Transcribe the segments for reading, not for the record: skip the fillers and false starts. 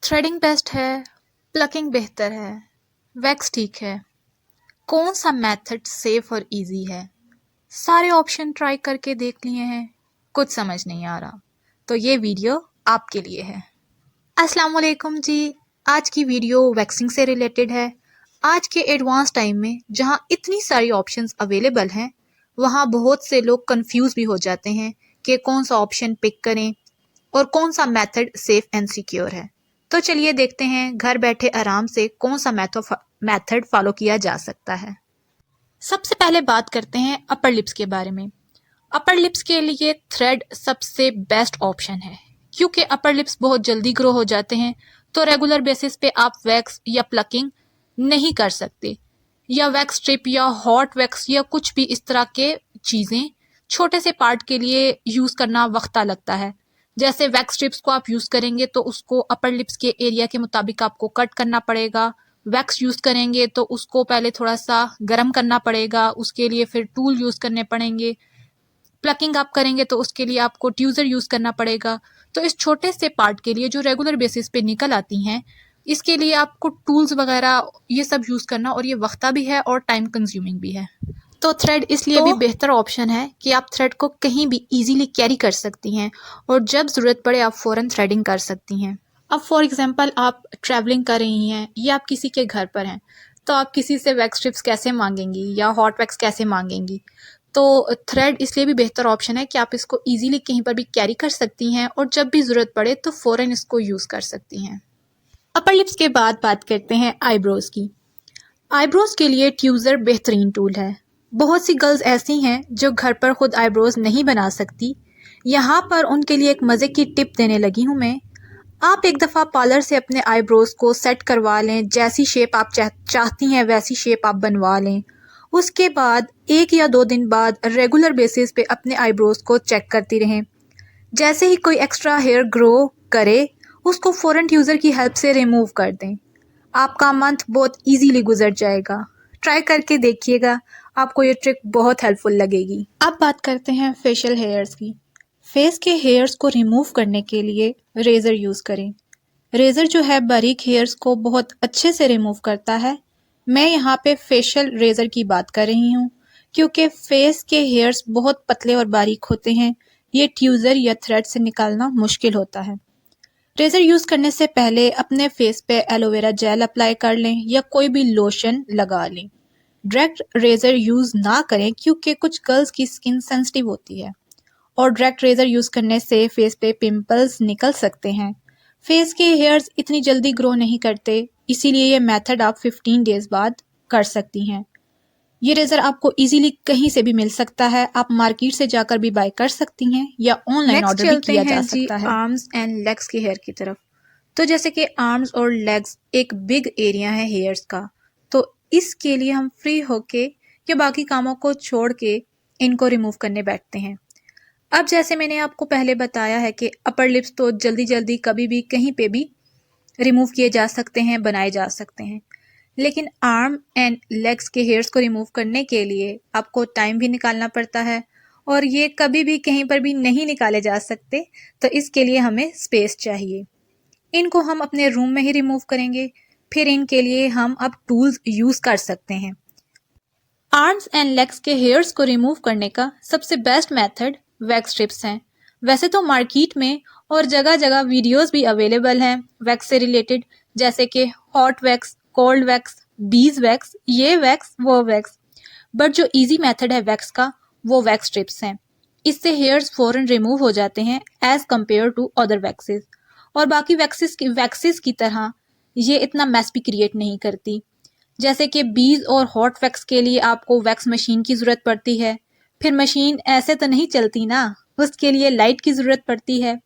Threading best है, plucking बेहतर है, वैक्स ठीक है। कौन सा मेथड सेफ और इजी है? सारे ऑप्शन ट्राई करके देख लिए हैं, कुछ समझ नहीं आ रहा, तो ये वीडियो आपके लिए है। अस्सलाम वालेकुम जी। आज की वीडियो वैक्सिंग से रिलेटेड है। आज के एडवांस टाइम में जहाँ इतनी सारी ऑप्शंस अवेलेबल हैं, वहाँ बहुत से लोग कंफ्यूज भी हो जाते हैं कि कौन सा ऑप्शन पिक करें और कौन सा मेथड सेफ एंड सिक्योर है। तो चलिए देखते हैं घर बैठे आराम से कौन सा मेथड फॉलो किया जा सकता है। सबसे पहले बात करते हैं अपर लिप्स के बारे में। अपर लिप्स के लिए थ्रेड सबसे बेस्ट ऑप्शन है, क्योंकि अपर लिप्स बहुत जल्दी ग्रो हो जाते हैं, तो रेगुलर बेसिस पे आप वैक्स या प्लकिंग नहीं कर सकते, या वैक्स स्ट्रिप या हॉट वैक्स या कुछ भी इस तरह के चीज़ें छोटे से पार्ट के लिए यूज़ करना वक्ता लगता है। जैसे वैक्स स्ट्रिप्स को आप यूज़ करेंगे तो उसको अपर लिप्स के एरिया के मुताबिक आपको कट करना पड़ेगा। वैक्स यूज़ करेंगे तो उसको पहले थोड़ा सा गर्म करना पड़ेगा, उसके लिए फिर टूल यूज़ करने पड़ेंगे। प्लकिंग आप करेंगे तो उसके लिए आपको ट्यूज़र यूज़ करना पड़ेगा। तो इस छोटे से पार्ट के लिए जो रेगुलर बेसिस पे निकल आती हैं, इसके लिए आपको टूल्स वगैरह ये सब यूज़ करना, और ये वक्ता भी है और टाइम कंज्यूमिंग भी है। तो थ्रेड इसलिए भी बेहतर ऑप्शन है कि आप थ्रेड को कहीं भी इजीली कैरी कर सकती हैं, और जब ज़रूरत पड़े आप फ़ौरन थ्रेडिंग कर सकती हैं। अब फॉर एग्जांपल आप ट्रैवलिंग कर रही हैं या आप किसी के घर पर हैं, तो आप किसी से वैक्स स्ट्रिप्स कैसे मांगेंगी या हॉट वैक्स कैसे मांगेंगी? तो थ्रेड इसलिए भी बेहतर ऑप्शन है कि आप इसको इजीली कहीं पर भी कैरी कर सकती हैं, और जब भी ज़रूरत पड़े तो फ़ौरन इसको यूज़ कर सकती हैं। अपर लिप्स के बाद बात करते हैं आईब्रोज़ की। आईब्रोज के लिए ट्यूज़र बेहतरीन टूल है। बहुत सी गर्ल्स ऐसी हैं जो घर पर खुद आईब्रोज नहीं बना सकती। यहाँ पर उनके लिए एक मज़े की टिप देने लगी हूँ मैं। आप एक दफ़ा पार्लर से अपने आईब्रोज को सेट करवा लें, जैसी शेप आप चाहती हैं वैसी शेप आप बनवा लें। उसके बाद 1 या 2 दिन बाद रेगुलर बेसिस पे अपने आईब्रोज को चेक करती रहें। जैसे ही कोई एक्स्ट्रा हेयर ग्रो करे, उसको फ़ौरन ट्यूज़र की हेल्प से रिमूव कर दें। आपका मंथ बहुत इजीली गुजर जाएगा। ट्राई करके देखिएगा, आपको ये ट्रिक बहुत हेल्पफुल लगेगी। अब बात करते हैं फेशियल हेयर्स की। फेस के हेयर्स को रिमूव करने के लिए रेज़र यूज़ करें। रेज़र जो है बारीक हेयर्स को बहुत अच्छे से रिमूव करता है। मैं यहाँ पे फेशियल रेज़र की बात कर रही हूँ, क्योंकि फेस के हेयर्स बहुत पतले और बारीक होते हैं। ये ट्यूज़र या थ्रेड से निकालना मुश्किल होता है। रेज़र यूज़ करने से पहले अपने फेस पे एलोवेरा जेल अप्लाई कर लें या कोई भी लोशन लगा लें। डायरेक्ट रेज़र यूज़ ना करें, क्योंकि कुछ गर्ल्स की स्किन सेंसिटिव होती है और डायरेक्ट रेज़र यूज़ करने से फेस पे पिंपल्स निकल सकते हैं। फेस के हेयर्स इतनी जल्दी ग्रो नहीं करते, इसीलिए ये मेथड आप 15 डेज़ बाद कर सकती हैं। ये रेज़र आपको इजीली कहीं से भी मिल सकता है। आप मार्केट से जाकर भी बाय कर सकती हैं या ऑनलाइन ऑर्डर भी किया जा सकता है। आर्म्स एंड लेग्स के हेयर की तरफ। तो जैसे कि आर्म्स और लेग्स एक बिग एरिया है हेयर्स का, तो इसके लिए हम फ्री होके या बाकी कामों को छोड़ के इनको रिमूव करने बैठते हैं। अब जैसे मैंने आपको पहले बताया है कि अपर लिप्स तो जल्दी जल्दी कभी भी कहीं पे भी रिमूव किए जा सकते हैं, बनाए जा सकते हैं, लेकिन आर्म एंड लेग्स के हेयर्स को रिमूव करने के लिए आपको टाइम भी निकालना पड़ता है, और ये कभी भी कहीं पर भी नहीं निकाले जा सकते, तो इसके लिए हमें स्पेस चाहिए। इनको हम अपने रूम में ही रिमूव करेंगे, फिर इनके लिए हम अब टूल्स यूज़ कर सकते हैं। आर्म्स एंड लेग्स के हेयर्स को रिमूव करने का सबसे बेस्ट मेथड वैक्स स्ट्रिप्स हैं। वैसे तो मार्केट में और जगह जगह वीडियोस भी अवेलेबल हैं वैक्स से रिलेटेड, जैसे कि hot wax, cold wax, bees wax, ये वैक्स, वो वैक्स। बट जो इजी मेथड है वैक्स का, वो वैक्स स्ट्रिप्स हैं। इससे हेयर्स फ़ौरन रिमूव हो जाते हैं as compare to other waxes. और बाकी वैक्सेस की तरह ये इतना मैस भी क्रिएट नहीं करती। जैसे कि बीज और हॉट वैक्स के लिए आपको वैक्स मशीन की ज़रूरत पड़ती है, फिर मशीन ऐसे तो नहीं चलती ना, उसके लिए लाइट की ज़रूरत पड़ती है।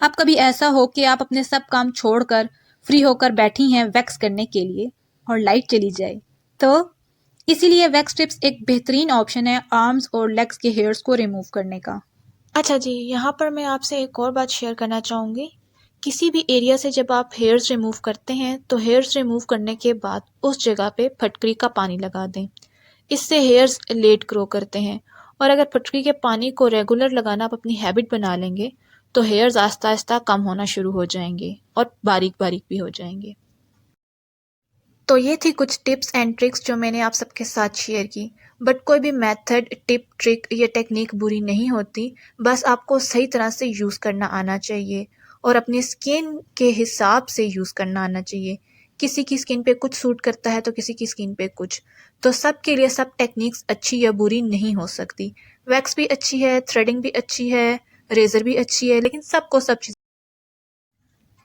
अब कभी ऐसा हो कि आप अपने सब काम छोड़कर फ्री होकर बैठी हैं वैक्स करने के लिए और लाइट चली जाए, तो इसीलिए वैक्स स्ट्रिप्स एक बेहतरीन ऑप्शन है आर्म्स और लेग्स के हेयर्स को रिमूव करने का। अच्छा जी, यहाँ पर मैं आपसे एक और बात शेयर करना चाहूँगी। किसी भी एरिया से जब आप हेयर्स रिमूव करते हैं, तो हेयर्स रिमूव करने के बाद उस जगह पे फटकरी का पानी लगा दें। इससे हेयर्स लेट ग्रो करते हैं, और अगर फटकरी के पानी को रेगुलर लगाना आप अपनी हैबिट बना लेंगे, तो हेयर्स आहिस्ता आहिस्ता कम होना शुरू हो जाएंगे और बारीक बारीक भी हो जाएंगे। तो ये थी कुछ टिप्स एंड ट्रिक्स जो मैंने आप सबके साथ शेयर की। बट कोई भी मेथड, टिप, ट्रिक या टेक्निक बुरी नहीं होती, बस आपको सही तरह से यूज़ करना आना चाहिए और अपनी स्किन के हिसाब से यूज़ करना आना चाहिए। किसी की स्किन पे कुछ सूट करता है तो किसी की स्किन पे कुछ। तो सबके लिए सब टेक्निक्स अच्छी या बुरी नहीं हो सकती। वैक्स भी अच्छी है, थ्रेडिंग भी अच्छी है, रेज़र भी अच्छी है, लेकिन सबको सब चीज़।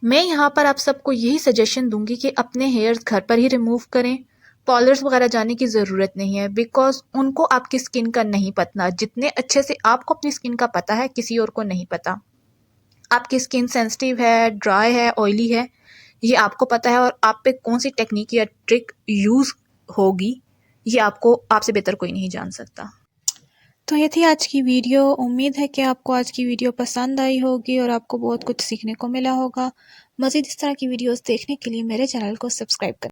मैं यहाँ पर आप सबको यही सजेशन दूंगी कि अपने हेयर्स घर पर ही रिमूव करें। पार्लर्स वगैरह जाने की ज़रूरत नहीं है, बिकॉज उनको आपकी स्किन का नहीं पता। जितने अच्छे से आपको अपनी स्किन का पता है, किसी और को नहीं पता। आपकी स्किन सेंसिटिव है, ड्राई है, ऑयली है, ये आपको पता है, और आप पे कौन सी टेक्निक या ट्रिक यूज़ होगी ये आपको, आपसे बेहतर कोई नहीं जान सकता। तो ये थी आज की वीडियो। उम्मीद है कि आपको आज की वीडियो पसंद आई होगी और आपको बहुत कुछ सीखने को मिला होगा। मज़ीद इस तरह की वीडियोस देखने के लिए मेरे चैनल को सब्सक्राइब करें।